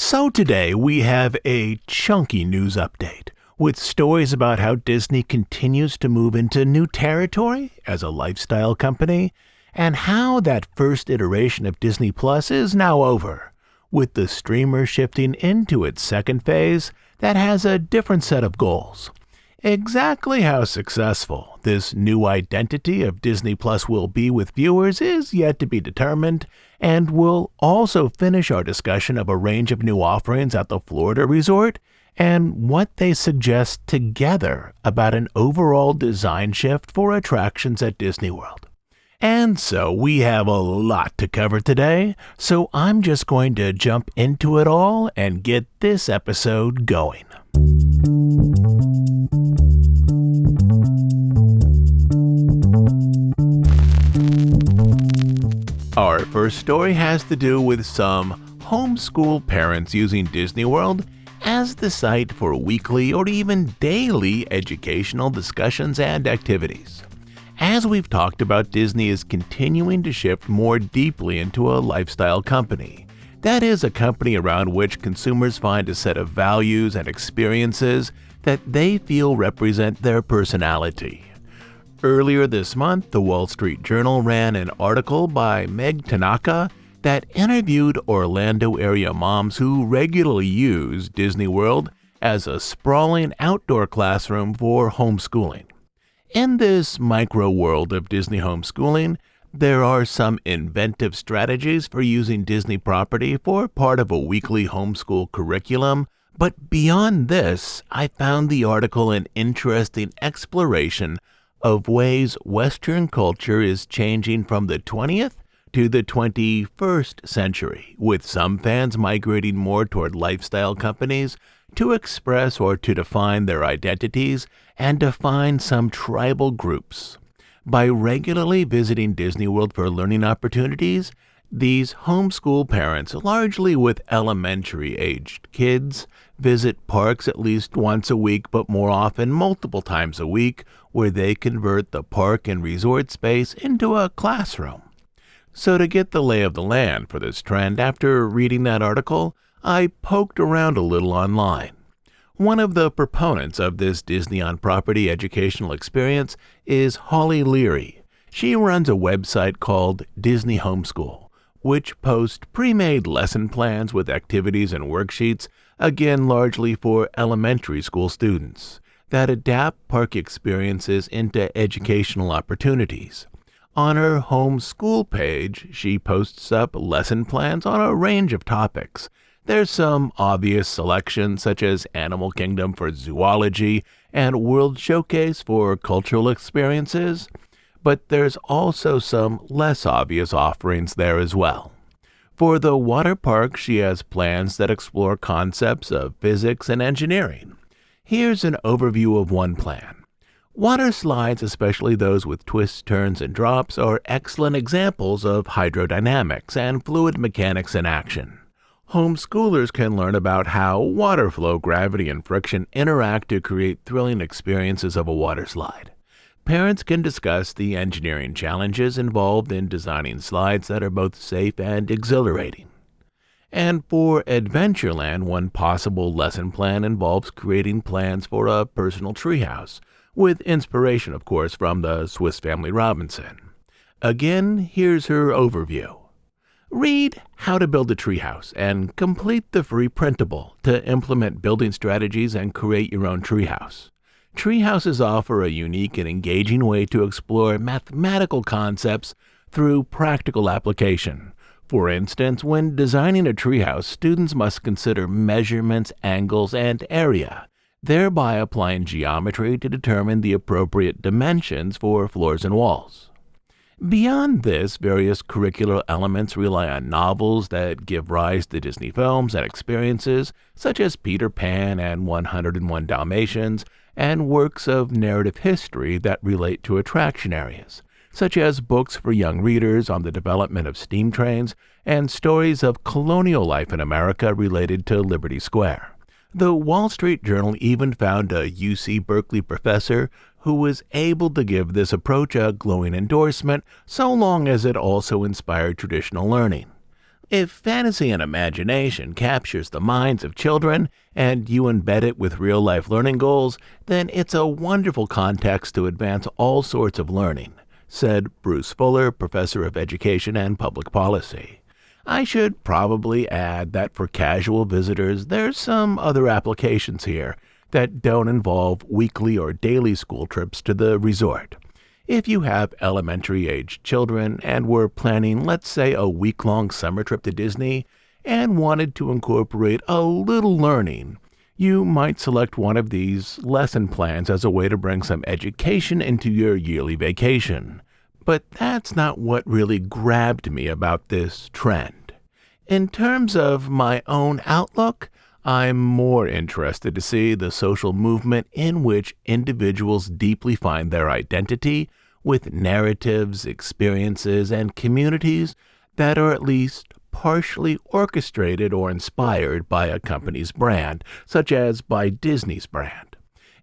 So today we have a chunky news update with stories about how Disney continues to move into new territory as a lifestyle company and how that first iteration of Disney Plus is now over, with the streamer shifting into its second phase that has a different set of goals. Exactly how successful this new identity of Disney Plus will be with viewers is yet to be determined, and we'll also finish our discussion of a range of new offerings at the Florida resort and what they suggest together about an overall design shift for attractions at Disney World. And so we have a lot to cover today, so I'm just going to jump into it all and get this episode going. Our first story has to do with some homeschool parents using Disney World as the site for weekly or even daily educational discussions and activities. As we've talked about, Disney is continuing to shift more deeply into a lifestyle company. That is, a company around which consumers find a set of values and experiences that they feel represent their personality. Earlier this month, the Wall Street Journal ran an article by Meg Tanaka that interviewed Orlando area moms who regularly use Disney World as a sprawling outdoor classroom for homeschooling. In this micro world of Disney homeschooling, there are some inventive strategies for using Disney property for part of a weekly homeschool curriculum, but beyond this, I found the article an interesting exploration of ways Western culture is changing from the 20th to the 21st century, with some fans migrating more toward lifestyle companies to express or to define their identities and define some tribal groups. By regularly visiting Disney World for learning opportunities, these homeschool parents, largely with elementary-aged kids, visit parks at least once a week, but more often multiple times a week, where they convert the park and resort space into a classroom. So to get the lay of the land for this trend, after reading that article, I poked around a little online. One of the proponents of this Disney on-property educational experience is Holly Leary. She runs a website called Disney Homeschool, which posts pre-made lesson plans with activities and worksheets, again largely for elementary school students, that adapt park experiences into educational opportunities. On her homeschool page, she posts up lesson plans on a range of topics. There's some obvious selections such as Animal Kingdom for zoology and World Showcase for cultural experiences, but there's also some less obvious offerings there as well. For the water park, she has plans that explore concepts of physics and engineering. Here's an overview of one plan. Water slides, especially those with twists, turns, and drops, are excellent examples of hydrodynamics and fluid mechanics in action. Homeschoolers can learn about how water flow, gravity, and friction interact to create thrilling experiences of a water slide. Parents can discuss the engineering challenges involved in designing slides that are both safe and exhilarating. And for Adventureland, one possible lesson plan involves creating plans for a personal treehouse, with inspiration, of course, from the Swiss Family Robinson. Again, here's her overview. Read How to Build a Treehouse and complete the free printable to implement building strategies and create your own treehouse. Treehouses offer a unique and engaging way to explore mathematical concepts through practical application. For instance, when designing a treehouse, students must consider measurements, angles, and area, thereby applying geometry to determine the appropriate dimensions for floors and walls. Beyond this, various curricular elements rely on novels that give rise to Disney films and experiences, such as Peter Pan and 101 Dalmatians, and works of narrative history that relate to attraction areas, such as books for young readers on the development of steam trains and stories of colonial life in America related to Liberty Square. The Wall Street Journal even found a UC Berkeley professor who was able to give this approach a glowing endorsement so long as it also inspired traditional learning. If fantasy and imagination captures the minds of children and you embed it with real-life learning goals, then it's a wonderful context to advance all sorts of learning, said Bruce Fuller, professor of education and public policy. I should probably add that for casual visitors, there's some other applications here that don't involve weekly or daily school trips to the resort. If you have elementary-aged children and were planning, let's say, a week-long summer trip to Disney and wanted to incorporate a little learning, you might select one of these lesson plans as a way to bring some education into your yearly vacation. But that's not what really grabbed me about this trend. In terms of my own outlook, I'm more interested to see the social movement in which individuals deeply find their identity with narratives, experiences, and communities that are at least partially orchestrated or inspired by a company's brand, such as by Disney's brand.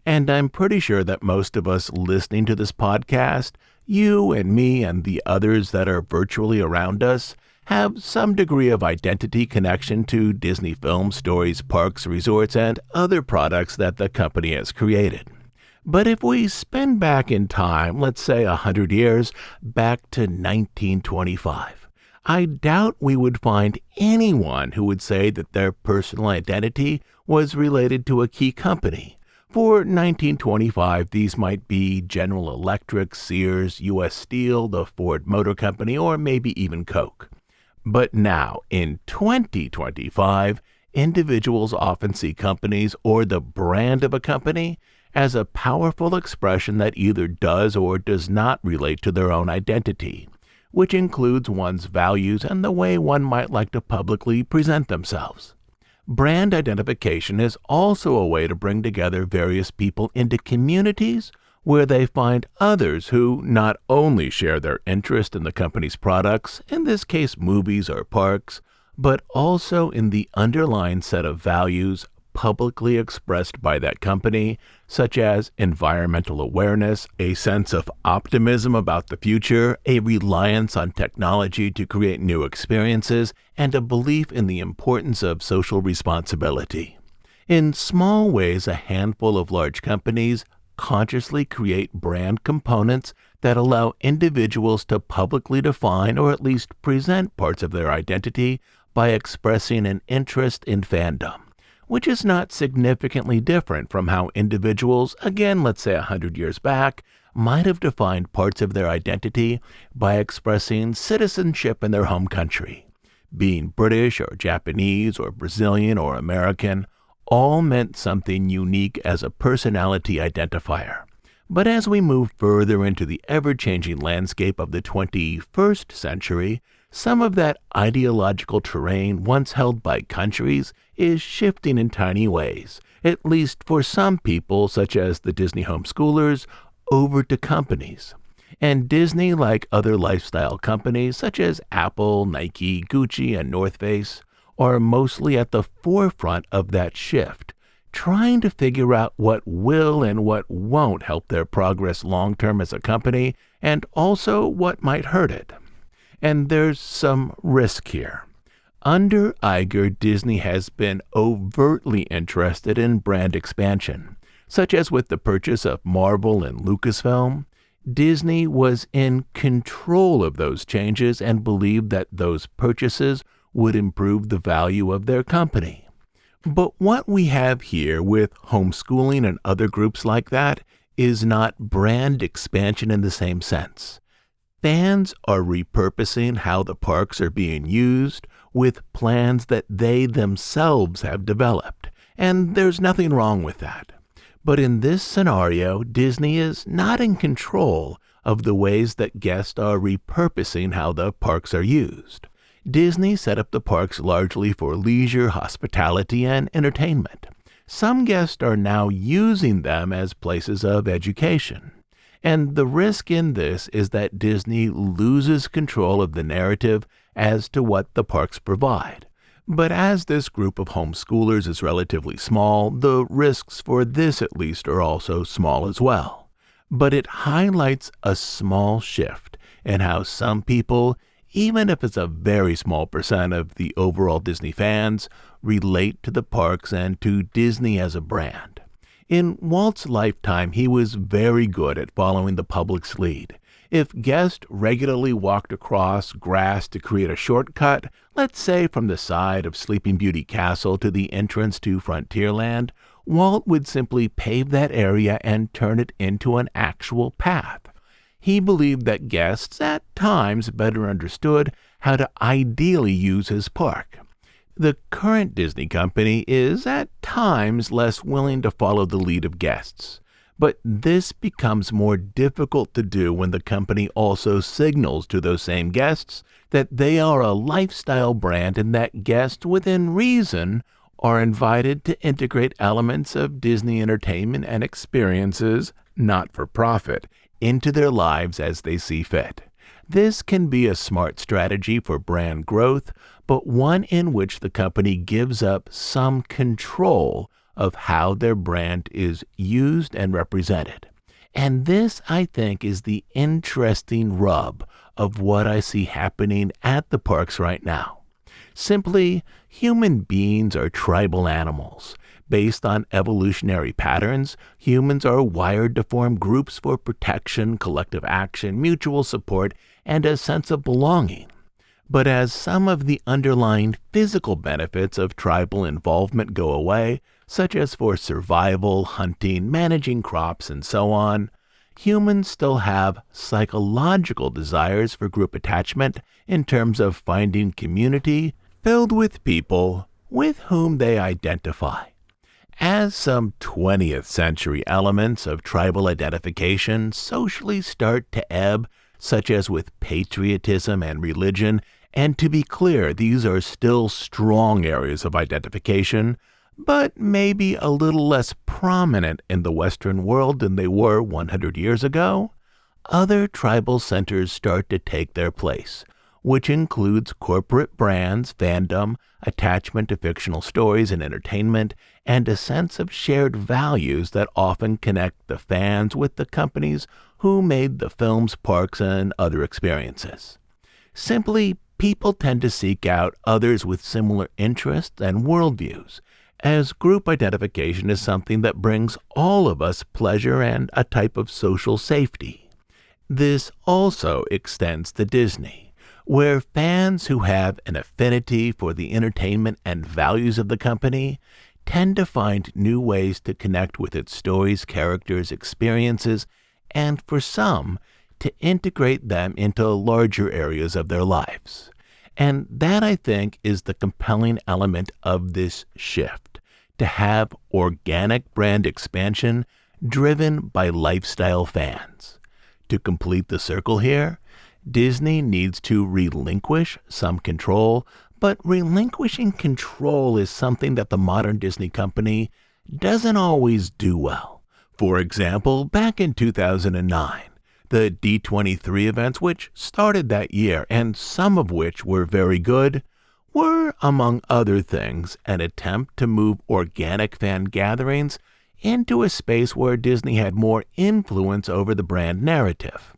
And I'm pretty sure that most of us listening to this podcast, you and me and the others that are virtually around us, have some degree of identity connection to Disney films, stories, parks, resorts, and other products that the company has created. But if we spin back in time, let's say 100 years, back to 1925, I doubt we would find anyone who would say that their personal identity was related to a key company. For 1925, these might be General Electric, Sears, U.S. Steel, the Ford Motor Company, or maybe even Coke. But now, in 2025, individuals often see companies or the brand of a company as a powerful expression that either does or does not relate to their own identity, which includes one's values and the way one might like to publicly present themselves. Brand identification is also a way to bring together various people into communities where they find others who not only share their interest in the company's products, in this case movies or parks, but also in the underlying set of values publicly expressed by that company, such as environmental awareness, a sense of optimism about the future, a reliance on technology to create new experiences, and a belief in the importance of social responsibility. In small ways, a handful of large companies consciously create brand components that allow individuals to publicly define or at least present parts of their identity by expressing an interest in fandom, which is not significantly different from how individuals, again, let's say 100 years back, might have defined parts of their identity by expressing citizenship in their home country. Being British or Japanese or Brazilian or American all meant something unique as a personality identifier. But as we move further into the ever-changing landscape of the 21st century, some of that ideological terrain once held by countries is shifting in tiny ways, at least for some people, such as the Disney homeschoolers, over to companies. And Disney, like other lifestyle companies such as Apple, Nike, Gucci, and North Face, are mostly at the forefront of that shift, trying to figure out what will and what won't help their progress long-term as a company, and also what might hurt it. And there's some risk here. Under Iger, Disney has been overtly interested in brand expansion, such as with the purchase of Marvel and Lucasfilm. Disney was in control of those changes and believed that those purchases would improve the value of their company. But what we have here with homeschooling and other groups like that is not brand expansion in the same sense. Fans are repurposing how the parks are being used with plans that they themselves have developed, and there's nothing wrong with that. But in this scenario, Disney is not in control of the ways that guests are repurposing how the parks are used. Disney set up the parks largely for leisure, hospitality, and entertainment. Some guests are now using them as places of education. And the risk in this is that Disney loses control of the narrative as to what the parks provide. But as this group of homeschoolers is relatively small, the risks for this at least are also small as well. But it highlights a small shift in how some people, even if it's a very small percent of the overall Disney fans, relate to the parks and to Disney as a brand. In Walt's lifetime, he was very good at following the public's lead. If guests regularly walked across grass to create a shortcut, let's say from the side of Sleeping Beauty Castle to the entrance to Frontierland, Walt would simply pave that area and turn it into an actual path. He believed that guests at times better understood how to ideally use his park. The current Disney company is at times less willing to follow the lead of guests. But this becomes more difficult to do when the company also signals to those same guests that they are a lifestyle brand and that guests within reason are invited to integrate elements of Disney entertainment and experiences, not for profit, into their lives as they see fit. This can be a smart strategy for brand growth, but one in which the company gives up some control of how their brand is used and represented. And this, I think, is the interesting rub of what I see happening at the parks right now. Simply, human beings are tribal animals. Based on evolutionary patterns, humans are wired to form groups for protection, collective action, mutual support, and a sense of belonging. But as some of the underlying physical benefits of tribal involvement go away, such as for survival, hunting, managing crops, and so on, humans still have psychological desires for group attachment in terms of finding community filled with people with whom they identify. As some 20th century elements of tribal identification socially start to ebb, such as with patriotism and religion, and to be clear, these are still strong areas of identification, but maybe a little less prominent in the Western world than they were 100 years ago, other tribal centers start to take their place, which includes corporate brands, fandom, attachment to fictional stories and entertainment, and a sense of shared values that often connect the fans with the companies who made the films, parks, and other experiences. Simply, people tend to seek out others with similar interests and worldviews, as group identification is something that brings all of us pleasure and a type of social safety. This also extends to Disney, where fans who have an affinity for the entertainment and values of the company tend to find new ways to connect with its stories, characters, experiences, and for some, to integrate them into larger areas of their lives. And that, I think, is the compelling element of this shift, to have organic brand expansion driven by lifestyle fans. To complete the circle here, Disney needs to relinquish some control, but relinquishing control is something that the modern Disney company doesn't always do well. For example, back in 2009, the D23 events, which started that year, and some of which were very good, were, among other things, an attempt to move organic fan gatherings into a space where Disney had more influence over the brand narrative.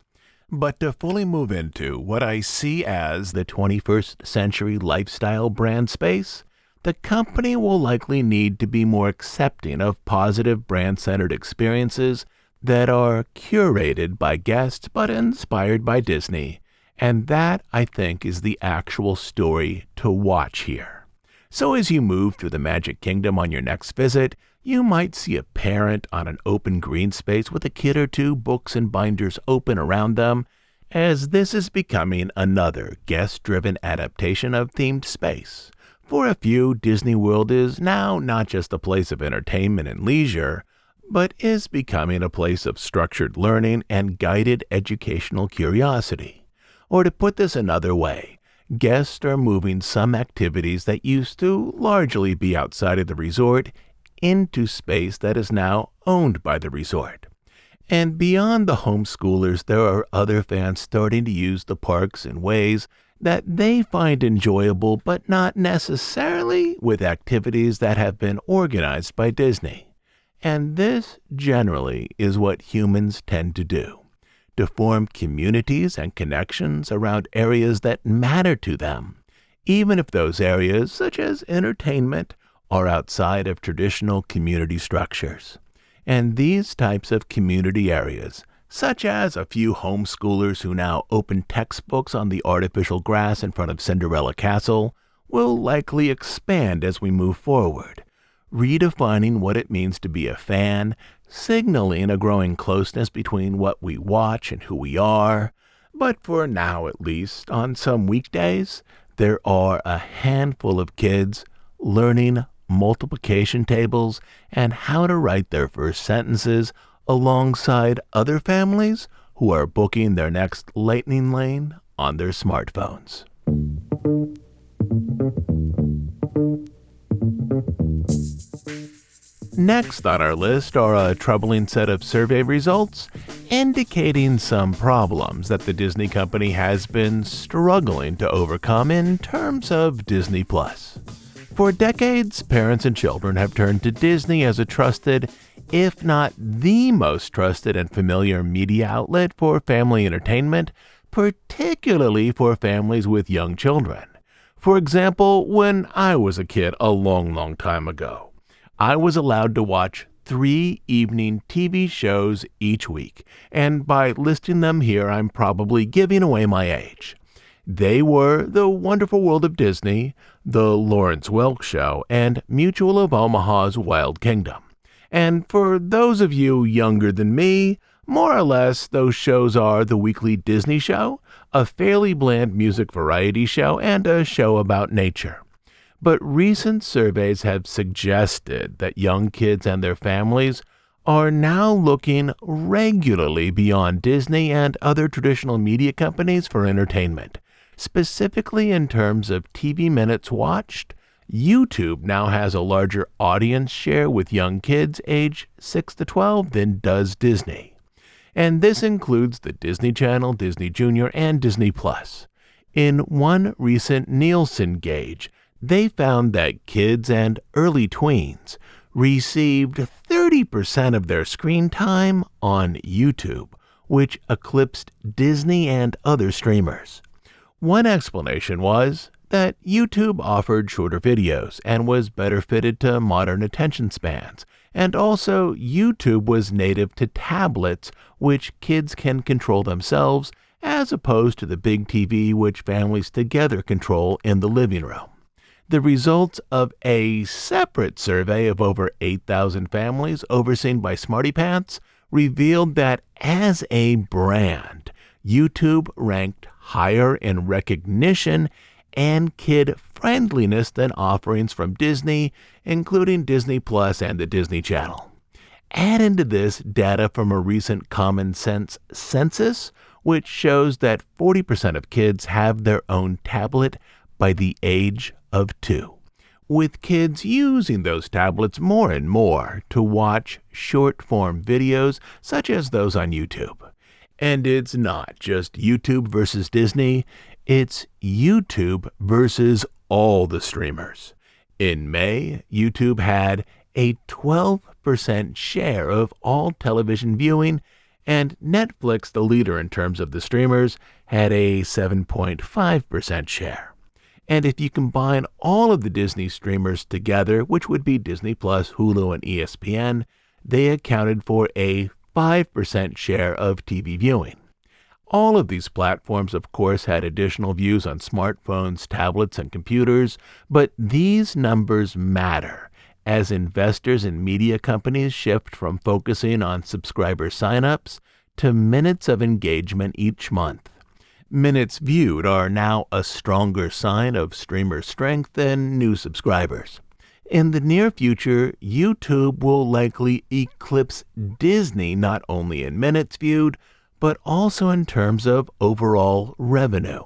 But to fully move into what I see as the 21st century lifestyle brand space, the company will likely need to be more accepting of positive brand-centered experiences that are curated by guests but inspired by Disney. And that, I think, is the actual story to watch here. So as you move through the Magic Kingdom on your next visit, you might see a parent on an open green space with a kid or two, books and binders open around them, as this is becoming another guest-driven adaptation of themed space. For a few, Disney World is now not just a place of entertainment and leisure, but is becoming a place of structured learning and guided educational curiosity. Or to put this another way, guests are moving some activities that used to largely be outside of the resort into space that is now owned by the resort. And beyond the homeschoolers, there are other fans starting to use the parks in ways that they find enjoyable, but not necessarily with activities that have been organized by Disney. And this, generally, is what humans tend to do. to form communities and connections around areas that matter to them, even if those areas, such as entertainment, are outside of traditional community structures. And these types of community areas, such as a few homeschoolers who now open textbooks on the artificial grass in front of Cinderella Castle, will likely expand as we move forward, redefining what it means to be a fan, signaling a growing closeness between what we watch and who we are. But for now, at least, on some weekdays, there are a handful of kids learning multiplication tables and how to write their first sentences alongside other families who are booking their next lightning lane on their smartphones. Next on our list are a troubling set of survey results indicating some problems that the Disney company has been struggling to overcome in terms of Disney+. For decades, parents and children have turned to Disney as a trusted, if not the most trusted and familiar media outlet for family entertainment, particularly for families with young children. For example, when I was a kid a long time ago, I was allowed to watch 3 evening TV shows each week, and by listing them here, I'm probably giving away my age. They were The Wonderful World of Disney, The Lawrence Welk Show, and Mutual of Omaha's Wild Kingdom. And for those of you younger than me, more or less those shows are the weekly Disney show, a fairly bland music variety show, and a show about nature. But recent surveys have suggested that young kids and their families are now looking regularly beyond Disney and other traditional media companies for entertainment. Specifically in terms of TV minutes watched, YouTube now has a larger audience share with young kids age 6 to 12 than does Disney. And this includes the Disney Channel, Disney Junior, and Disney+. In one recent Nielsen gauge, they found that kids and early tweens received 30% of their screen time on YouTube, which eclipsed Disney and other streamers. One explanation was that YouTube offered shorter videos and was better fitted to modern attention spans, and also YouTube was native to tablets, which kids can control themselves, as opposed to the big TV which families together control in the living room. The results of a separate survey of over 8,000 families overseen by Smarty Pants revealed that as a brand, YouTube ranked higher in recognition and kid-friendliness than offerings from Disney, including Disney Plus and the Disney Channel. Add into this data from a recent Common Sense census, which shows that 40% of kids have their own tablet by the age of 2, with kids using those tablets more and more to watch short-form videos such as those on YouTube. And it's not just YouTube versus Disney, it's YouTube versus all the streamers. In May, YouTube had a 12% share of all television viewing, and Netflix, the leader in terms of the streamers, had a 7.5% share. And if you combine all of the Disney streamers together, which would be Disney+, Hulu, and ESPN, they accounted for a 5% share of TV viewing. All of these platforms, of course, had additional views on smartphones, tablets, and computers, but these numbers matter as investors and media companies shift from focusing on subscriber signups to minutes of engagement each month. Minutes viewed are now a stronger sign of streamer strength than new subscribers. In the near future, YouTube will likely eclipse Disney not only in minutes viewed, but also in terms of overall revenue.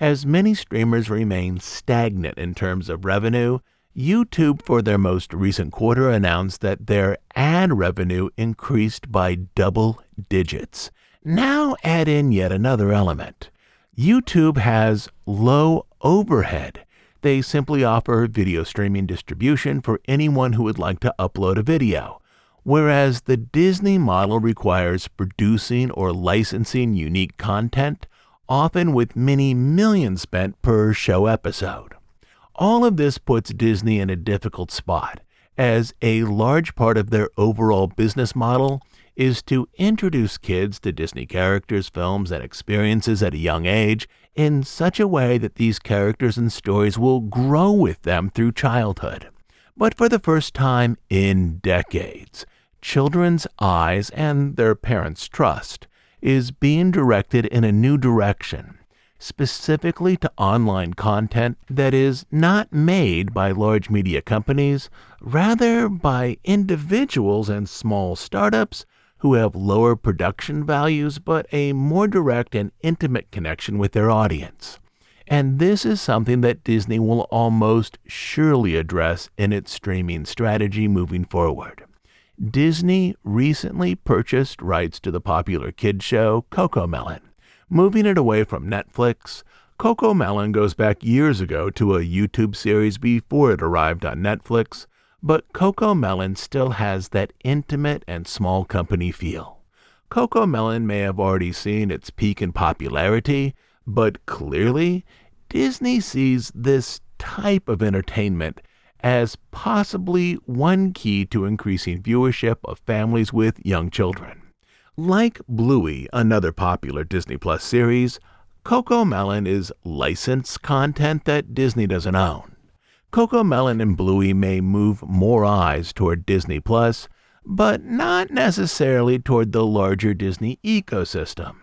As many streamers remain stagnant in terms of revenue, YouTube for their most recent quarter announced that their ad revenue increased by double digits. Now add in yet another element. YouTube has low overhead. They simply offer video streaming distribution for anyone who would like to upload a video, Whereas the Disney model requires producing or licensing unique content, often with many millions spent per show episode. All of this puts Disney in a difficult spot, as a large part of their overall business model is to introduce kids to Disney characters, films, and experiences at a young age in such a way that these characters and stories will grow with them through childhood. But for the first time in decades, children's eyes and their parents' trust is being directed in a new direction, specifically to online content that is not made by large media companies, rather by individuals and small startups who have lower production values but a more direct and intimate connection with their audience. And this is something that Disney will almost surely address in its streaming strategy moving forward. Disney recently purchased rights to the popular kids show CoComelon, moving it away from Netflix. CoComelon goes back years ago to a YouTube series before it arrived on Netflix, but CoComelon still has that intimate and small company feel. CoComelon may have already seen its peak in popularity, but clearly, Disney sees this type of entertainment as possibly one key to increasing viewership of families with young children. Like Bluey, another popular Disney Plus series, CoComelon is licensed content that Disney doesn't own. CoComelon and Bluey may move more eyes toward Disney Plus, but not necessarily toward the larger Disney ecosystem.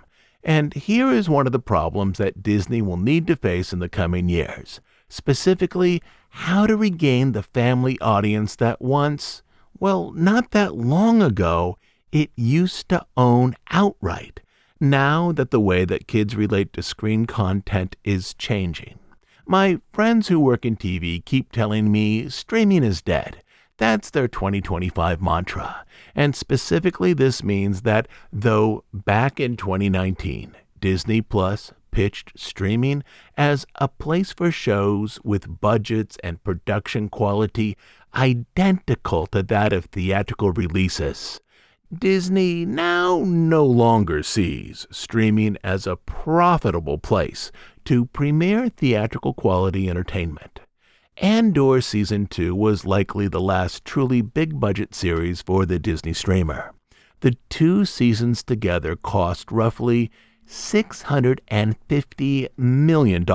And here is one of the problems that Disney will need to face in the coming years, specifically how to regain the family audience that once, well, not that long ago, it used to own outright, now that the way that kids relate to screen content is changing. My friends who work in TV keep telling me streaming is dead. That's their 2025 mantra. And specifically, this means that though back in 2019, Disney Plus pitched streaming as a place for shows with budgets and production quality identical to that of theatrical releases, Disney now no longer sees streaming as a profitable place to premiere theatrical quality entertainment. Andor Season 2 was likely the last truly big-budget series for the Disney streamer. The 2 seasons together cost roughly $650 million.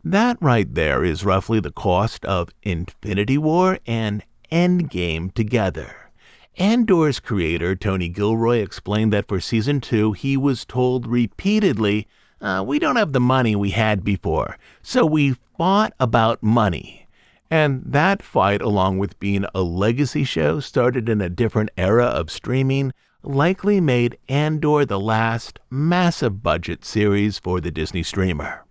That right there is roughly the cost of Infinity War and Endgame together. Andor's creator, Tony Gilroy, explained that for Season 2, he was told repeatedly, we don't have the money we had before, so we fought about money. And that fight, along with being a legacy show started in a different era of streaming, likely made Andor the last massive budget series for the Disney streamer.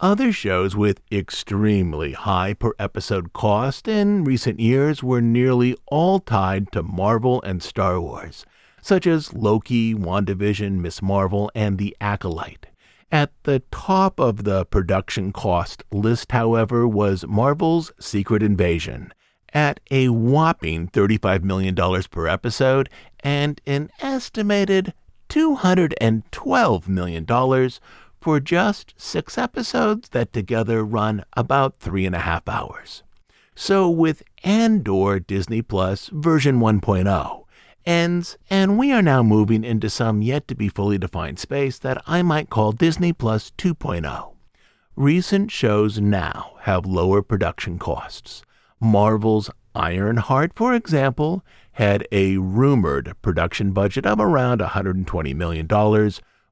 Other shows with extremely high per episode cost in recent years were nearly all tied to Marvel and Star Wars, such as Loki, WandaVision, Ms. Marvel, and The Acolyte. At the top of the production cost list, however, was Marvel's Secret Invasion, at a whopping $35 million per episode and an estimated $212 million for just 6 episodes that together run about 3.5 hours. So with Andor, Disney Plus version 1.0 ends, and we are now moving into some yet to be fully defined space that I might call Disney Plus 2.0. Recent shows now have lower production costs. Marvel's Ironheart, for example, had a rumored production budget of around $120 million,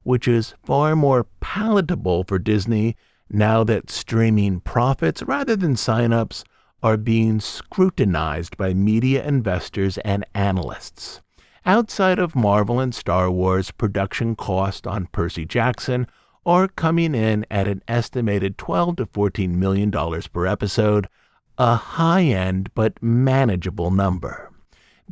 which is far more palatable for Disney now that streaming profits rather than signups are being scrutinized by media investors and analysts. Outside of Marvel and Star Wars, production costs on Percy Jackson are coming in at an estimated $12 to $14 million per episode, a high-end but manageable number.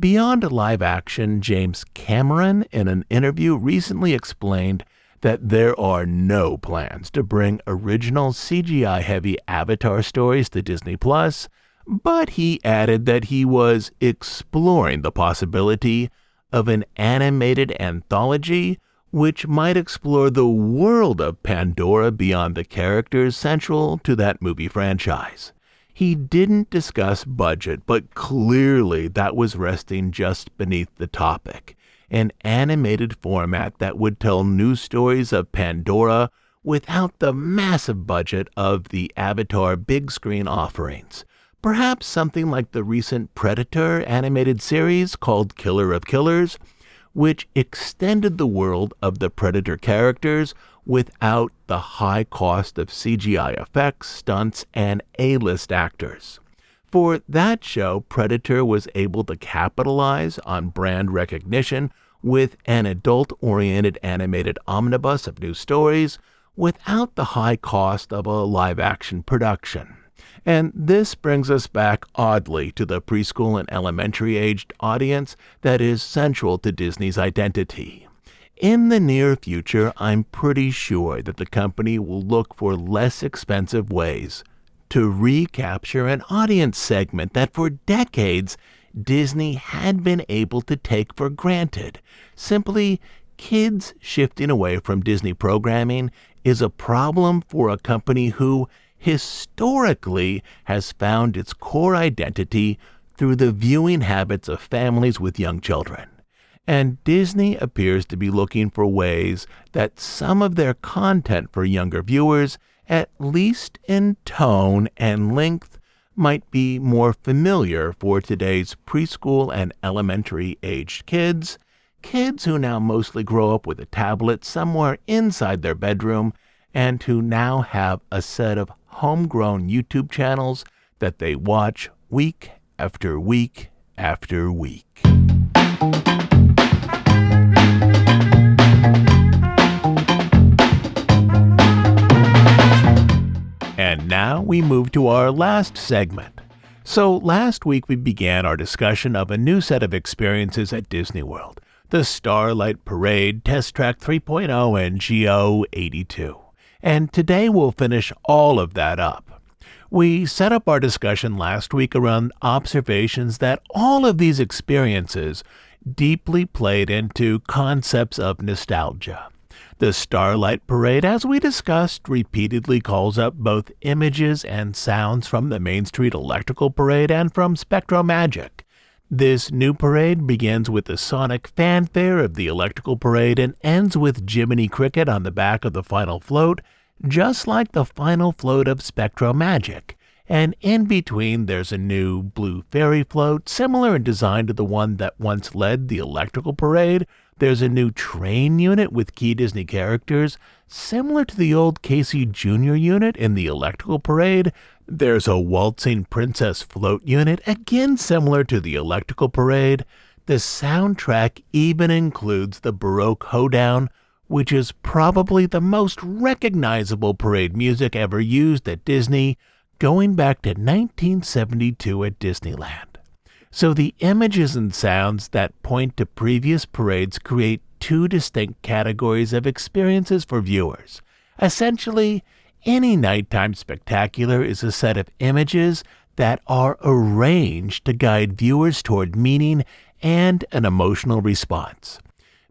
Beyond live action, James Cameron, in an interview, recently explained that there are no plans to bring original CGI-heavy Avatar stories to Disney Plus, but he added that he was exploring the possibility of an animated anthology which might explore the world of Pandora beyond the characters central to that movie franchise. He didn't discuss budget, but clearly that was resting just beneath the topic. An animated format that would tell new stories of Pandora without the massive budget of the Avatar big screen offerings. Perhaps something like the recent Predator animated series called Killer of Killers, which extended the world of the Predator characters without the high cost of CGI effects, stunts, and A-list actors. For that show, Predator was able to capitalize on brand recognition with an adult-oriented animated omnibus of new stories without the high cost of a live-action production. And this brings us back oddly to the preschool and elementary-aged audience that is central to Disney's identity. In the near future, I'm pretty sure that the company will look for less expensive ways to recapture an audience segment that for decades Disney had been able to take for granted. Simply, kids shifting away from Disney programming is a problem for a company who historically has found its core identity through the viewing habits of families with young children. And Disney appears to be looking for ways that some of their content for younger viewers, at least in tone and length, might be more familiar for today's preschool and elementary-aged kids who now mostly grow up with a tablet somewhere inside their bedroom and who now have a set of homegrown YouTube channels that they watch week after week after week. And now we move to our last segment. So last week we began our discussion of a new set of experiences at Disney World, the Starlight Parade, Test Track 3.0, and GO82. And today we'll finish all of that up. We set up our discussion last week around observations that all of these experiences deeply played into concepts of nostalgia. The Starlight Parade, as we discussed, repeatedly calls up both images and sounds from the Main Street Electrical Parade and from SpectroMagic. This new parade begins with the sonic fanfare of the Electrical Parade and ends with Jiminy Cricket on the back of the final float, just like the final float of SpectroMagic. And in between, there's a new blue fairy float, similar in design to the one that once led the Electrical Parade. There's a new train unit with key Disney characters, similar to the old Casey Jr. unit in the Electrical Parade. There's a waltzing princess float unit, again similar to the Electrical Parade. The soundtrack even includes the Baroque Hoedown, which is probably the most recognizable parade music ever used at Disney, going back to 1972 at Disneyland. So the images and sounds that point to previous parades create two distinct categories of experiences for viewers. Essentially, any nighttime spectacular is a set of images that are arranged to guide viewers toward meaning and an emotional response.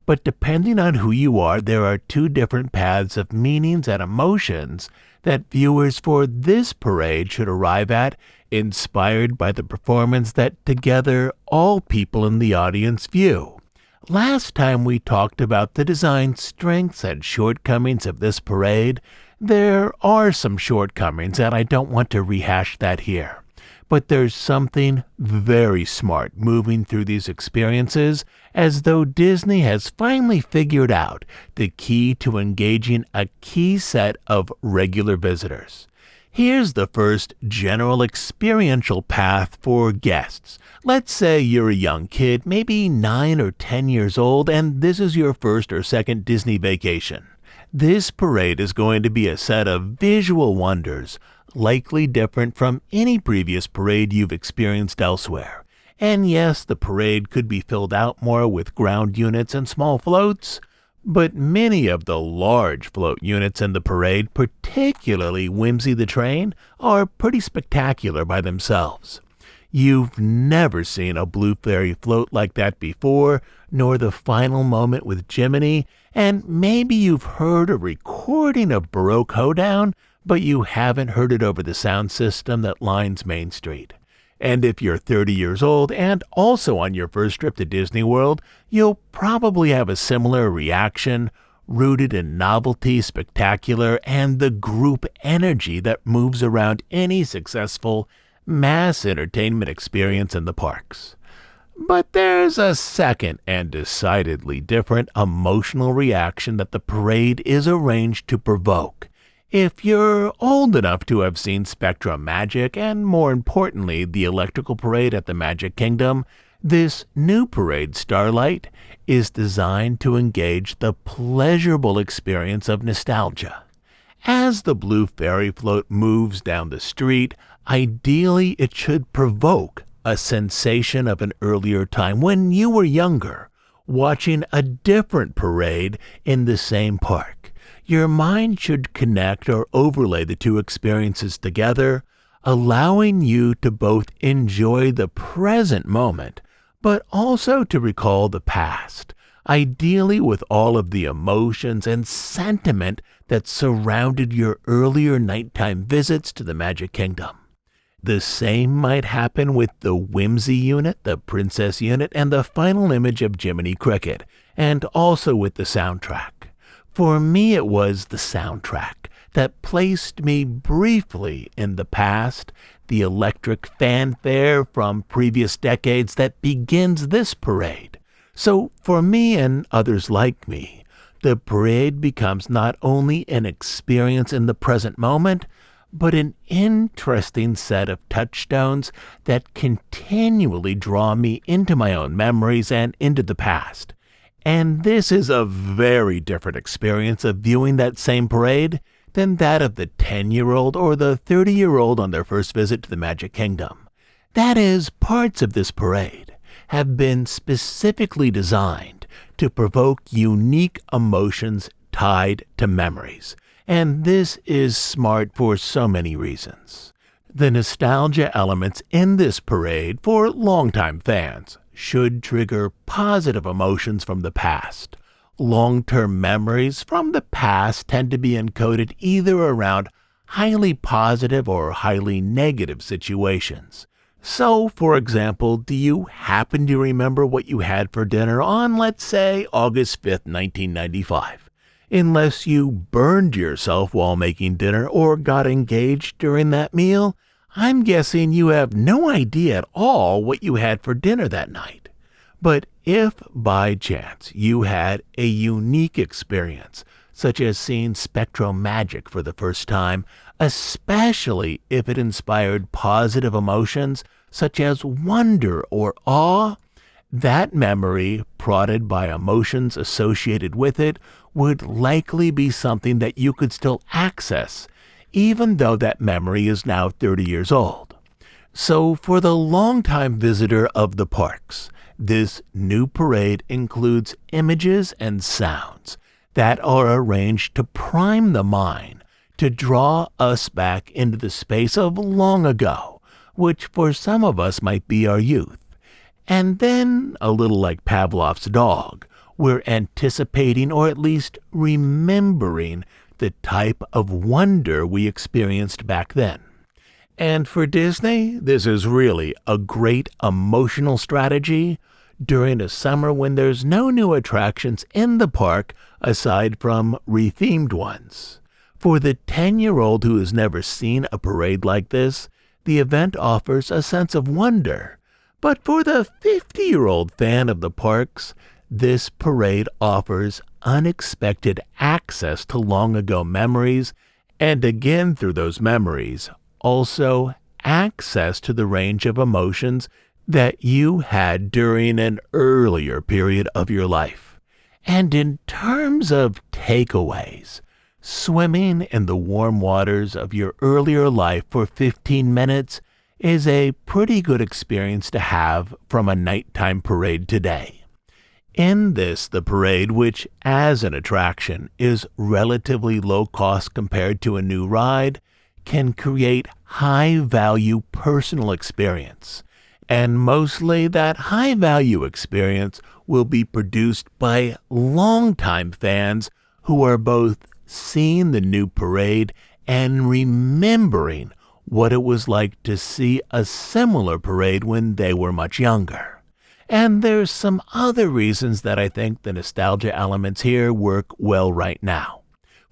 But depending on who you are, there are two different paths of meanings and emotions that viewers for this parade should arrive at, inspired by the performance that together all people in the audience view. Last time we talked about the design strengths and shortcomings of this parade. There are some shortcomings, and I don't want to rehash that here. But there's something very smart moving through these experiences, as though Disney has finally figured out the key to engaging a key set of regular visitors. Here's the first general experiential path for guests. Let's say you're a young kid, maybe 9 or 10 years old, and this is your first or second Disney vacation. This parade is going to be a set of visual wonders, likely different from any previous parade you've experienced elsewhere. And yes, the parade could be filled out more with ground units and small floats, but many of the large float units in the parade, particularly Whimsy the Train, are pretty spectacular by themselves. You've never seen a blue fairy float like that before, nor the final moment with Jiminy, and maybe you've heard a recording of Baroque Hoedown, but you haven't heard it over the sound system that lines Main Street. And if you're 30 years old and also on your first trip to Disney World, you'll probably have a similar reaction, rooted in novelty, spectacular, and the group energy that moves around any successful mass entertainment experience in the parks. But there's a second and decidedly different emotional reaction that the parade is arranged to provoke. If you're old enough to have seen Spectrum Magic and, more importantly, the Electrical Parade at the Magic Kingdom, this new parade, Starlight, is designed to engage the pleasurable experience of nostalgia. As the blue fairy float moves down the street, ideally it should provoke a sensation of an earlier time when you were younger, watching a different parade in the same park. Your mind should connect or overlay the two experiences together, allowing you to both enjoy the present moment, but also to recall the past, ideally with all of the emotions and sentiment that surrounded your earlier nighttime visits to the Magic Kingdom. The same might happen with the Whimsy unit, the Princess unit, and the final image of Jiminy Cricket, and also with the soundtrack. For me, it was the soundtrack that placed me briefly in the past, the electric fanfare from previous decades that begins this parade. So for me and others like me, the parade becomes not only an experience in the present moment, but an interesting set of touchstones that continually draw me into my own memories and into the past. And this is a very different experience of viewing that same parade than that of the 10-year-old or the 30-year-old on their first visit to the Magic Kingdom. That is, parts of this parade have been specifically designed to provoke unique emotions tied to memories. And this is smart for so many reasons. The nostalgia elements in this parade for longtime fans should trigger positive emotions from the past. Long-term memories from the past tend to be encoded either around highly positive or highly negative situations. So, for example, do you happen to remember what you had for dinner on, let's say, August 5th, 1995? Unless you burned yourself while making dinner or got engaged during that meal, I'm guessing you have no idea at all what you had for dinner that night. But if, by chance, you had a unique experience, such as seeing Spectrum Magic for the first time, especially if it inspired positive emotions such as wonder or awe, that memory, prodded by emotions associated with it, would likely be something that you could still access, even though that memory is now 30 years old. So for the longtime visitor of the parks, this new parade includes images and sounds that are arranged to prime the mind, to draw us back into the space of long ago, which for some of us might be our youth. And then, a little like Pavlov's dog, we're anticipating or at least remembering the type of wonder we experienced back then. And for Disney, this is really a great emotional strategy during a summer when there's no new attractions in the park aside from rethemed ones. For the 10-year-old who has never seen a parade like this, the event offers a sense of wonder. But for the 50-year-old fan of the parks, this parade offers unexpected access to long-ago memories, and again through those memories, also access to the range of emotions that you had during an earlier period of your life. And in terms of takeaways, swimming in the warm waters of your earlier life for 15 minutes is a pretty good experience to have from a nighttime parade today. In this, the parade, which as an attraction is relatively low cost compared to a new ride, can create high-value personal experience. And mostly that high-value experience will be produced by longtime fans who are both seeing the new parade and remembering what it was like to see a similar parade when they were much younger. And there's some other reasons that I think the nostalgia elements here work well right now.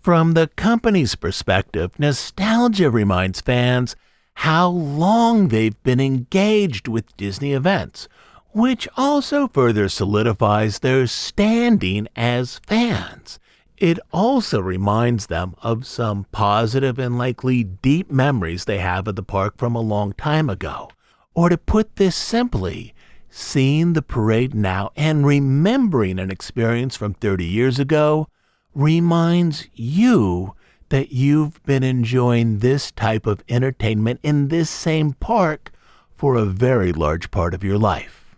From the company's perspective, nostalgia reminds fans how long they've been engaged with Disney events, which also further solidifies their standing as fans. It also reminds them of some positive and likely deep memories they have of the park from a long time ago. Or to put this simply, seeing the parade now and remembering an experience from 30 years ago reminds you that you've been enjoying this type of entertainment in this same park for a very large part of your life.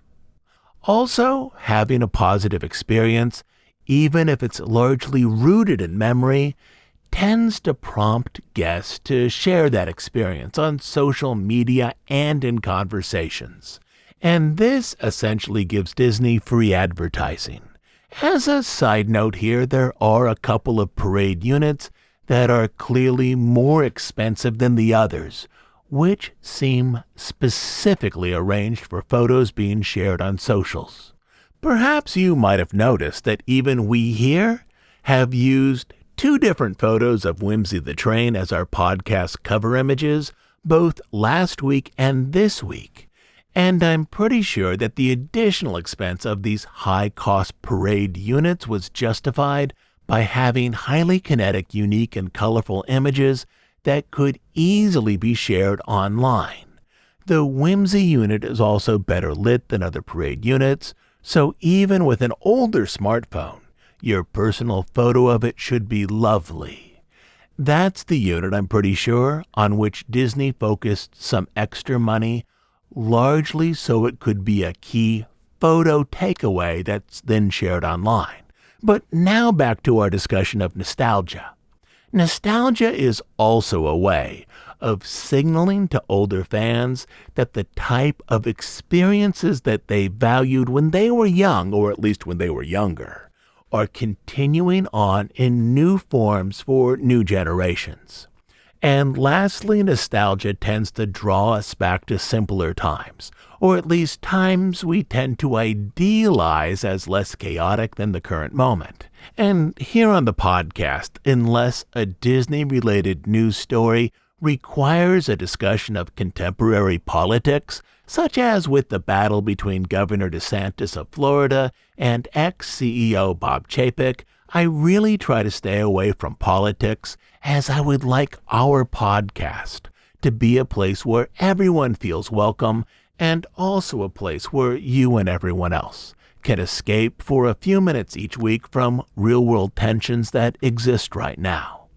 Also, having a positive experience, even if it's largely rooted in memory, tends to prompt guests to share that experience on social media and in conversations. And this essentially gives Disney free advertising. As a side note here, there are a couple of parade units that are clearly more expensive than the others, which seem specifically arranged for photos being shared on socials. Perhaps you might have noticed that even we here have used 2 different photos of Whimsy the Train as our podcast cover images, both last week and this week. And I'm pretty sure that the additional expense of these high-cost parade units was justified by having highly kinetic, unique, and colorful images that could easily be shared online. The Whimsy unit is also better lit than other parade units, so even with an older smartphone, your personal photo of it should be lovely. That's the unit, I'm pretty sure, on which Disney focused some extra money, largely so it could be a key photo takeaway that's then shared online. But now back to our discussion of nostalgia. Nostalgia is also a way of signaling to older fans that the type of experiences that they valued when they were young, or at least when they were younger, are continuing on in new forms for new generations. And lastly, nostalgia tends to draw us back to simpler times, or at least times we tend to idealize as less chaotic than the current moment. And here on the podcast, unless a Disney-related news story requires a discussion of contemporary politics, such as with the battle between Governor DeSantis of Florida and ex-CEO Bob Chapek, I really try to stay away from politics, as I would like our podcast to be a place where everyone feels welcome and also a place where you and everyone else can escape for a few minutes each week from real-world tensions that exist right now.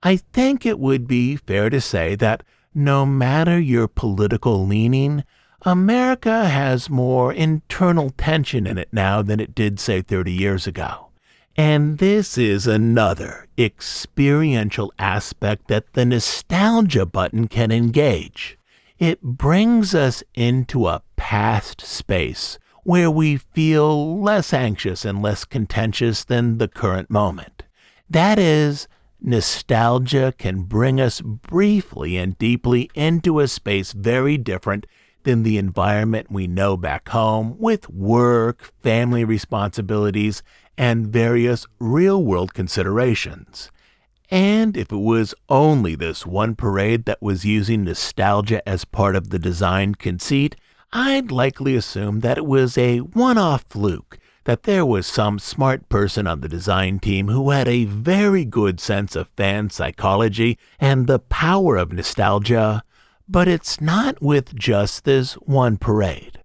I think it would be fair to say that no matter your political leaning, America has more internal tension in it now than it did, say, 30 years ago. And this is another experiential aspect that the nostalgia button can engage. It brings us into a past space where we feel less anxious and less contentious than the current moment. That is, nostalgia can bring us briefly and deeply into a space very different than the environment we know back home, with work, family responsibilities, and various real-world considerations. And if it was only this one parade that was using nostalgia as part of the design conceit, I'd likely assume that it was a one-off fluke, that there was some smart person on the design team who had a very good sense of fan psychology and the power of nostalgia. But it's not with just this one parade.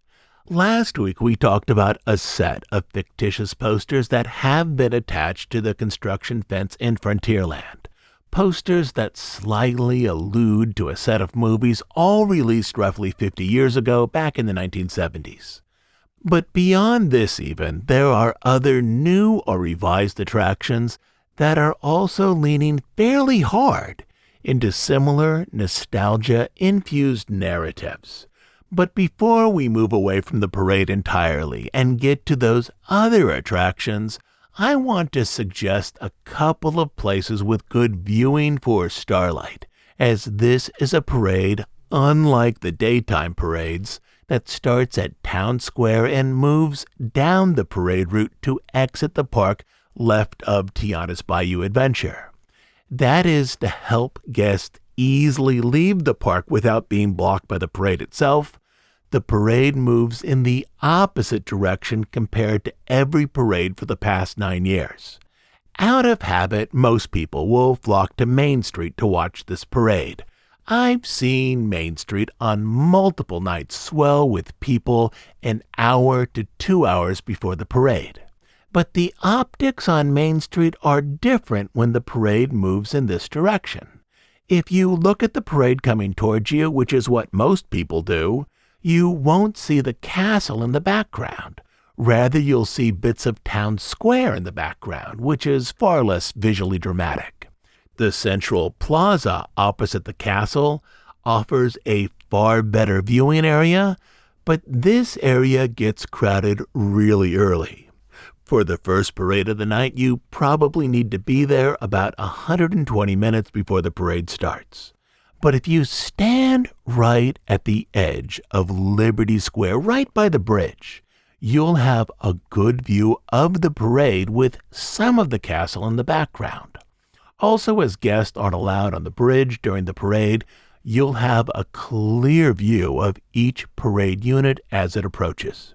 Last week we talked about a set of fictitious posters that have been attached to the construction fence in Frontierland. Posters that slightly allude to a set of movies all released roughly 50 years ago, back in the 1970s. But beyond this even, there are other new or revised attractions that are also leaning fairly hard into similar nostalgia-infused narratives. But before we move away from the parade entirely and get to those other attractions, I want to suggest a couple of places with good viewing for Starlight, as this is a parade unlike the daytime parades that starts at Town Square and moves down the parade route to exit the park left of Tiana's Bayou Adventure. That is to help guests easily leave the park without being blocked by the parade itself. The parade moves in the opposite direction compared to every parade for the past 9 years. Out of habit, most people will flock to Main Street to watch this parade. I've seen Main Street on multiple nights swell with people an hour to 2 hours before the parade. But the optics on Main Street are different when the parade moves in this direction. If you look at the parade coming towards you, which is what most people do, you won't see the castle in the background. Rather, you'll see bits of Town Square in the background, which is far less visually dramatic. The central plaza opposite the castle offers a far better viewing area, but this area gets crowded really early. For the first parade of the night, you probably need to be there about 120 minutes before the parade starts. But if you stand right at the edge of Liberty Square, right by the bridge, you'll have a good view of the parade with some of the castle in the background. Also, as guests aren't allowed on the bridge during the parade, you'll have a clear view of each parade unit as it approaches.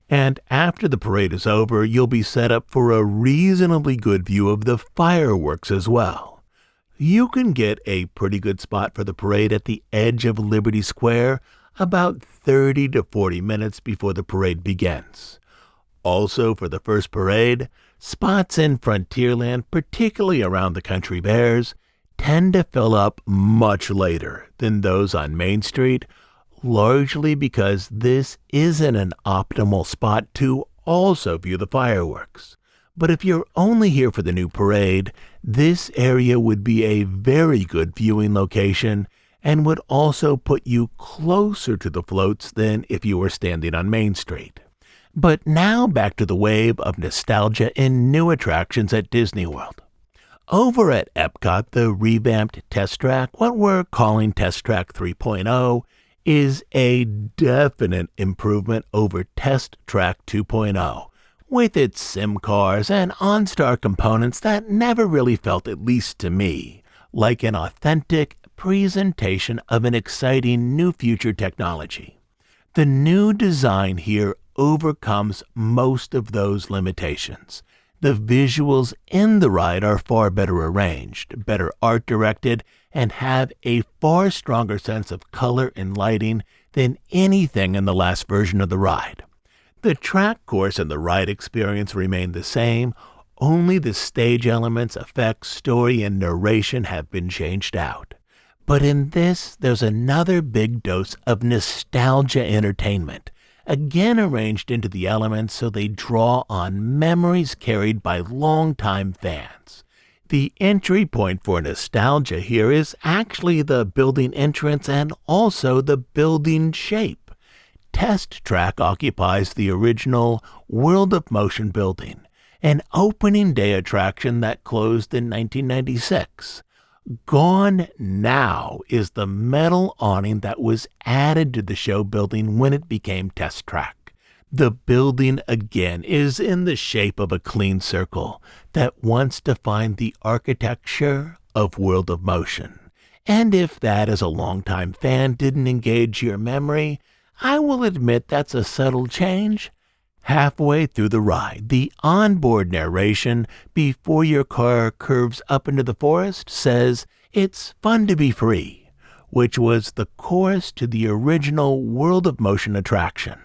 And after the parade is over, you'll be set up for a reasonably good view of the fireworks as well. You can get a pretty good spot for the parade at the edge of Liberty Square about 30 to 40 minutes before the parade begins. Also, for the first parade, spots in Frontierland, particularly around the Country Bears, tend to fill up much later than those on Main Street, largely because this isn't an optimal spot to also view the fireworks. But if you're only here for the new parade, this area would be a very good viewing location and would also put you closer to the floats than if you were standing on Main Street. But now back to the wave of nostalgia in new attractions at Disney World. Over at Epcot, the revamped Test Track, what we're calling Test Track 3.0, is a definite improvement over Test Track 2.0, with its sim cars and OnStar components that never really felt, at least to me, like an authentic presentation of an exciting new future technology. The new design here overcomes most of those limitations. The visuals in the ride are far better arranged, better art directed, and have a far stronger sense of color and lighting than anything in the last version of the ride. The track course and the ride experience remain the same, only the stage elements, effects, story, and narration have been changed out. But in this, there's another big dose of nostalgia entertainment, again arranged into the elements so they draw on memories carried by longtime fans. The entry point for nostalgia here is actually the building entrance and also the building shape. Test Track occupies the original World of Motion building, an opening day attraction that closed in 1996. Gone now is the metal awning that was added to the show building when it became Test Track. The building, again, is in the shape of a clean circle that once defined the architecture of World of Motion. And if that, as a longtime fan, didn't engage your memory, I will admit that's a subtle change. Halfway through the ride, the onboard narration before your car curves up into the forest says, "It's fun to be free," which was the chorus to the original World of Motion attraction.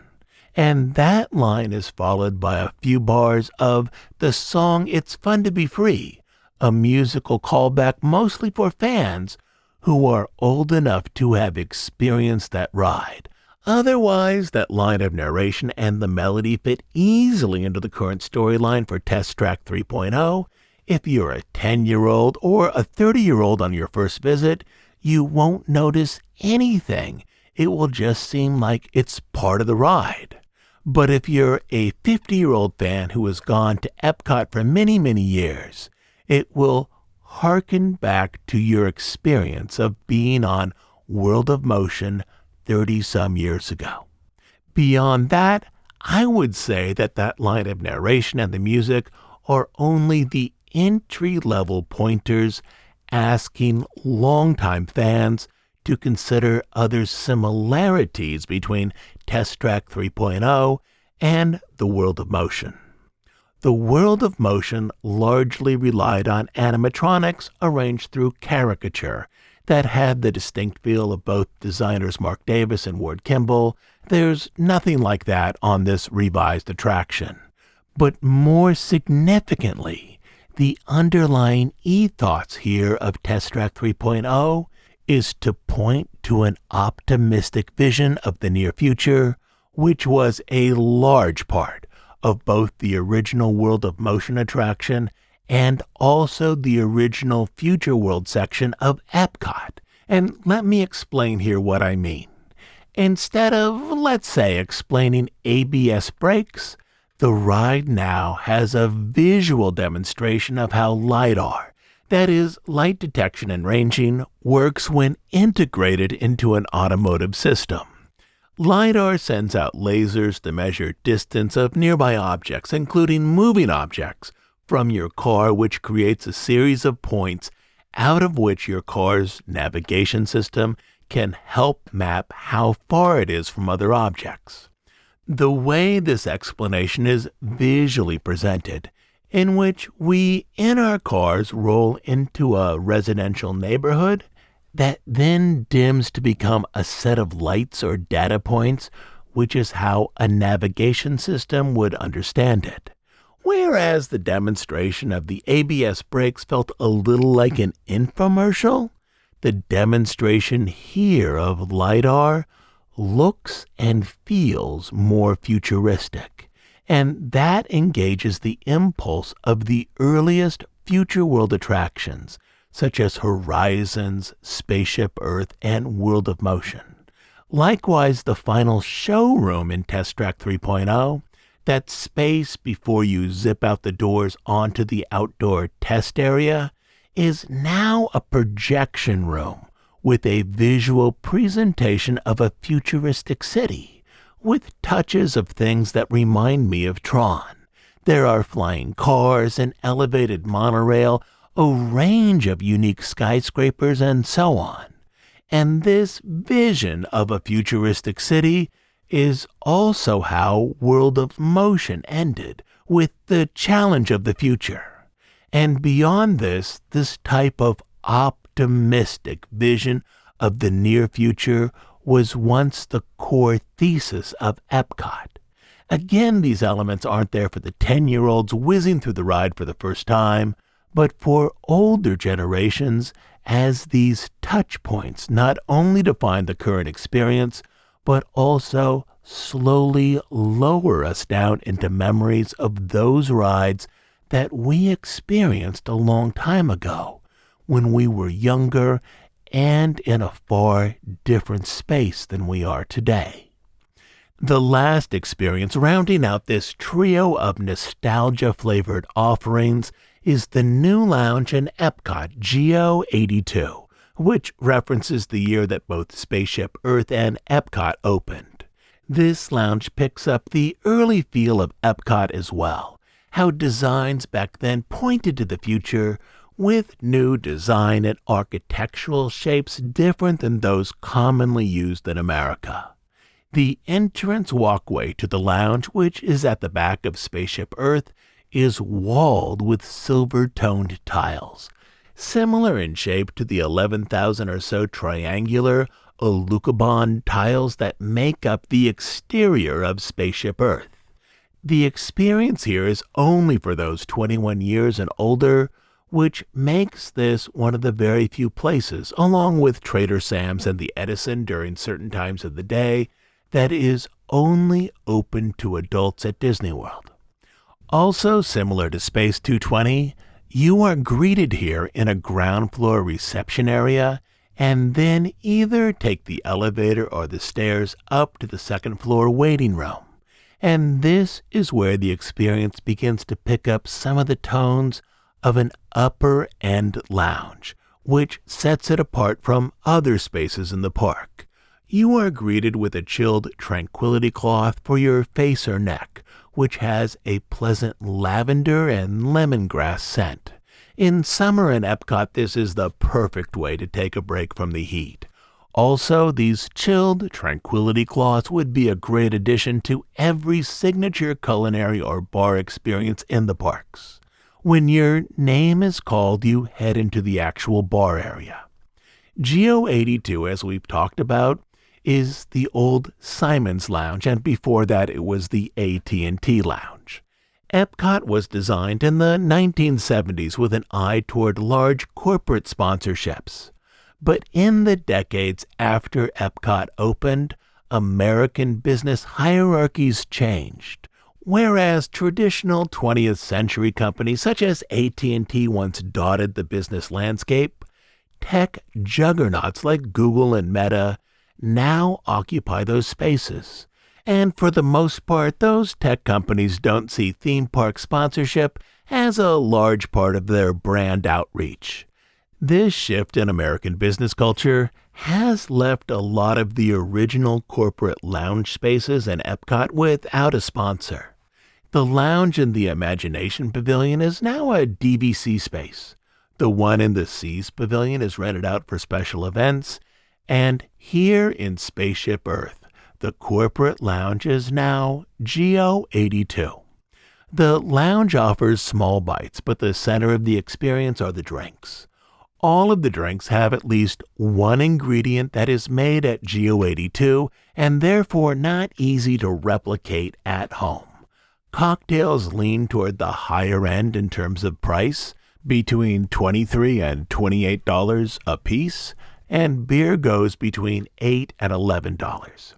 And that line is followed by a few bars of the song "It's Fun to Be Free," a musical callback mostly for fans who are old enough to have experienced that ride. Otherwise, that line of narration and the melody fit easily into the current storyline for Test Track 3.0. If you're a 10-year-old or a 30-year-old on your first visit, you won't notice anything it will just seem like it's part of the ride. But if you're a 50-year-old fan who has gone to Epcot for many, many years, it will harken back to your experience of being on World of Motion 30-some years ago. Beyond that, I would say that line of narration and the music are only the entry-level pointers asking longtime fans to consider other similarities between Test Track 3.0 and the World of Motion. The World of Motion largely relied on animatronics arranged through caricature that had the distinct feel of both designers Mark Davis and Ward Kimball. There's nothing like that on this revised attraction. But more significantly, the underlying ethos here of Test Track 3.0 is to point to an optimistic vision of the near future, which was a large part of both the original World of Motion attraction and also the original Future World section of Epcot. And let me explain here what I mean. Instead of, let's say, explaining ABS brakes, the ride now has a visual demonstration of how LiDAR, that is, light detection and ranging, works when integrated into an automotive system. LiDAR sends out lasers to measure distance of nearby objects, including moving objects, from your car, which creates a series of points out of which your car's navigation system can help map how far it is from other objects. The way this explanation is visually presented, in which we in our cars roll into a residential neighborhood that then dims to become a set of lights or data points, which is how a navigation system would understand it. Whereas the demonstration of the ABS brakes felt a little like an infomercial, the demonstration here of LiDAR looks and feels more futuristic, and that engages the impulse of the earliest Future World attractions, such as Horizons, Spaceship Earth, and World of Motion. Likewise, the final showroom in Test Track 3.0, that space before you zip out the doors onto the outdoor test area, is now a projection room with a visual presentation of a futuristic city, with touches of things that remind me of Tron. There are flying cars, an elevated monorail, a range of unique skyscrapers, and so on. And this vision of a futuristic city is also how World of Motion ended, with the challenge of the future. And beyond this type of optimistic vision of the near future was once the core thesis of Epcot. Again, these elements aren't there for the 10-year-olds whizzing through the ride for the first time, but for older generations, as these touch points not only define the current experience, but also slowly lower us down into memories of those rides that we experienced a long time ago, when we were younger and in a far different space than we are today. The last experience rounding out this trio of nostalgia-flavored offerings is the new lounge in Epcot, Geo 82, which references the year that both Spaceship Earth and Epcot opened. This lounge picks up the early feel of Epcot as well, how designs back then pointed to the future with new design and architectural shapes different than those commonly used in America. The entrance walkway to the lounge, which is at the back of Spaceship Earth, is walled with silver-toned tiles, similar in shape to the 11,000 or so triangular Alucobond tiles that make up the exterior of Spaceship Earth. The experience here is only for those 21 years and older, which makes this one of the very few places, along with Trader Sam's and the Edison during certain times of the day, that is only open to adults at Disney World. Also similar to Space 220, you are greeted here in a ground floor reception area and then either take the elevator or the stairs up to the second floor waiting room. And this is where the experience begins to pick up some of the tones of an upper-end lounge, which sets it apart from other spaces in the park. You are greeted with a chilled tranquility cloth for your face or neck, which has a pleasant lavender and lemongrass scent. In summer in Epcot, this is the perfect way to take a break from the heat. Also, these chilled tranquility cloths would be a great addition to every signature culinary or bar experience in the parks. When your name is called, you head into the actual bar area. Geo 82, as we've talked about, is the old Simon's Lounge, and before that it was the AT&T Lounge. Epcot was designed in the 1970s with an eye toward large corporate sponsorships. But in the decades after Epcot opened, American business hierarchies changed. Whereas traditional 20th century companies such as AT&T once dotted the business landscape, tech juggernauts like Google and Meta now occupy those spaces. And for the most part, those tech companies don't see theme park sponsorship as a large part of their brand outreach. This shift in American business culture has left a lot of the original corporate lounge spaces in Epcot without a sponsor. The lounge in the Imagination Pavilion is now a DVC space. The one in the Seas Pavilion is rented out for special events. And here in Spaceship Earth, the corporate lounge is now Geo 82. The lounge offers small bites, but the center of the experience are the drinks. All of the drinks have at least one ingredient that is made at Geo 82 and therefore not easy to replicate at home. Cocktails lean toward the higher end in terms of price, between $23 and $28 a piece, and beer goes between $8 and $11.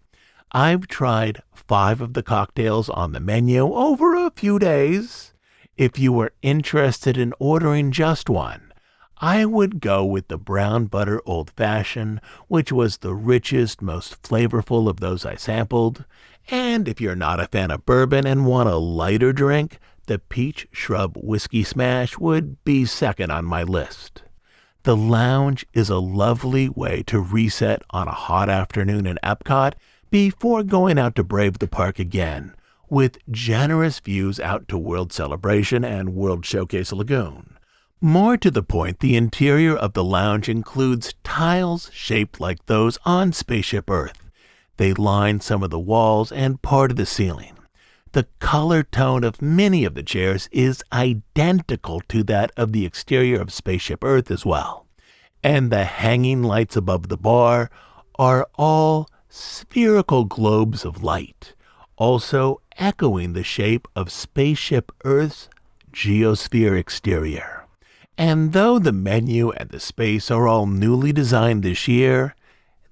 I've tried 5 of the cocktails on the menu over a few days. If you were interested in ordering just one, I would go with the brown butter old fashioned, which was the richest, most flavorful of those I sampled. And if you're not a fan of bourbon and want a lighter drink, the peach shrub whiskey smash would be second on my list. The lounge is a lovely way to reset on a hot afternoon in Epcot before going out to brave the park again, with generous views out to World Celebration and World Showcase Lagoon. More to the point, the interior of the lounge includes tiles shaped like those on Spaceship Earth. They line some of the walls and part of the ceiling. The color tone of many of the chairs is identical to that of the exterior of Spaceship Earth as well. And the hanging lights above the bar are all spherical globes of light, also echoing the shape of Spaceship Earth's geosphere exterior. And though the menu and the space are all newly designed this year,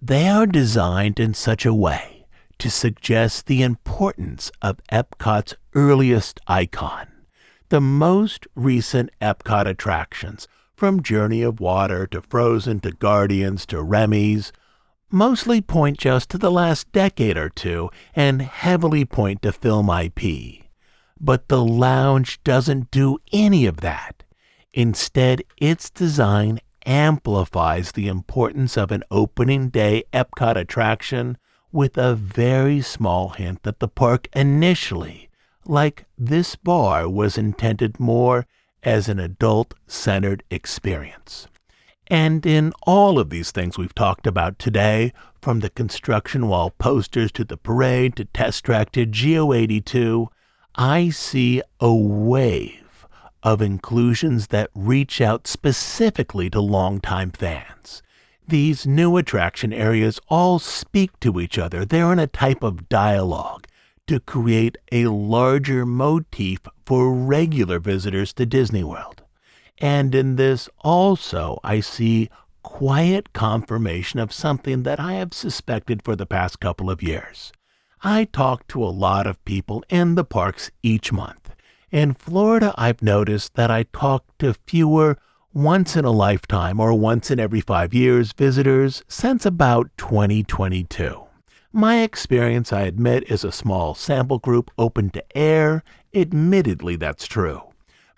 they are designed in such a way to suggest the importance of Epcot's earliest icon. The most recent Epcot attractions, from Journey of Water to Frozen to Guardians to Remy's, mostly point just to the last decade or two and heavily point to film IP. But the lounge doesn't do any of that. Instead, its design amplifies the importance of an opening day Epcot attraction with a very small hint that the park initially, like this bar, was intended more as an adult-centered experience. And in all of these things we've talked about today, from the construction wall posters to the parade to Test Track to Geo 82, I see a wave of inclusions that reach out specifically to longtime fans. These new attraction areas all speak to each other. They're in a type of dialogue to create a larger motif for regular visitors to Disney World. And in this also, I see quiet confirmation of something that I have suspected for the past couple of years. I talk to a lot of people in the parks each month. In Florida, I've noticed that I talk to fewer once in a lifetime or once in every 5 years visitors since about 2022. My experience, I admit, is a small sample group open to air. Admittedly, that's true.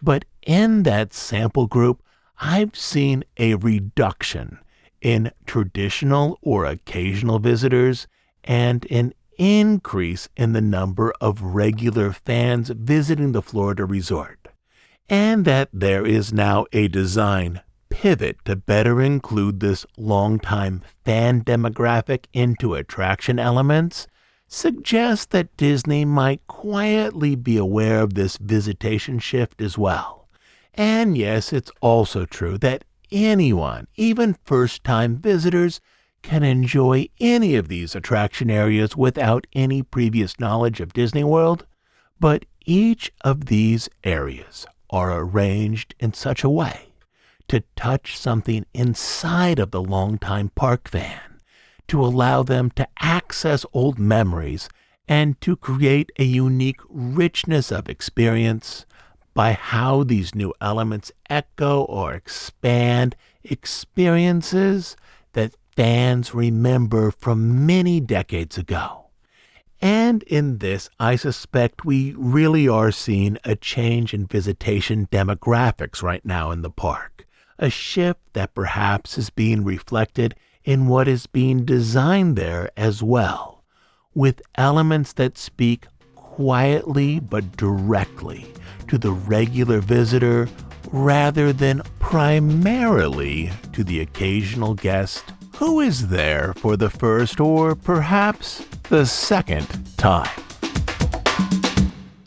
But in that sample group, I've seen a reduction in traditional or occasional visitors and an increase in the number of regular fans visiting the Florida resort, and that there is now a design pivot to better include this longtime fan demographic into attraction elements suggests that Disney might quietly be aware of this visitation shift as well. And yes, it's also true that anyone, even first-time visitors, can enjoy any of these attraction areas without any previous knowledge of Disney World, but each of these areas are arranged in such a way to touch something inside of the longtime park fan, to allow them to access old memories and to create a unique richness of experience by how these new elements echo or expand experiences that fans remember from many decades ago. And in this, I suspect we really are seeing a change in visitation demographics right now in the park, a shift that perhaps is being reflected in what is being designed there as well, with elements that speak quietly but directly to the regular visitor rather than primarily to the occasional guest who is there for the first or perhaps the second time.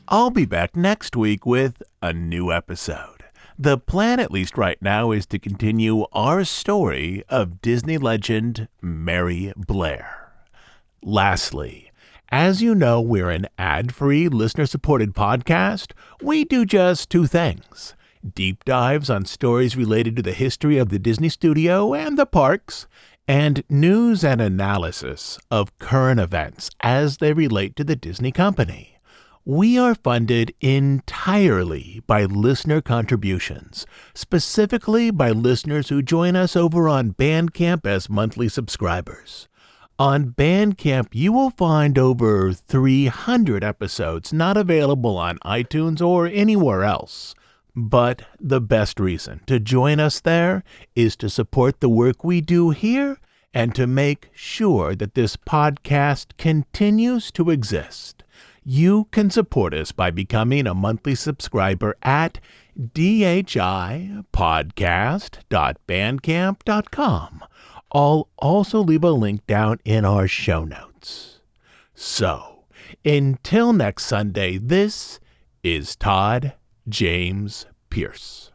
I'll be back next week with a new episode. The plan, at least right now, is to continue our story of Disney legend Mary Blair. Lastly, as you know, we're an ad-free, listener-supported podcast. We do just two things: deep dives on stories related to the history of the Disney studio and the parks, and news and analysis of current events as they relate to the Disney company. We are funded entirely by listener contributions, specifically by listeners who join us over on Bandcamp as monthly subscribers. On Bandcamp, you will find over 300 episodes not available on iTunes or anywhere else. But the best reason to join us there is to support the work we do here and to make sure that this podcast continues to exist. You can support us by becoming a monthly subscriber at dhipodcast.bandcamp.com. I'll also leave a link down in our show notes. So, until next Sunday, this is Todd James Pierce.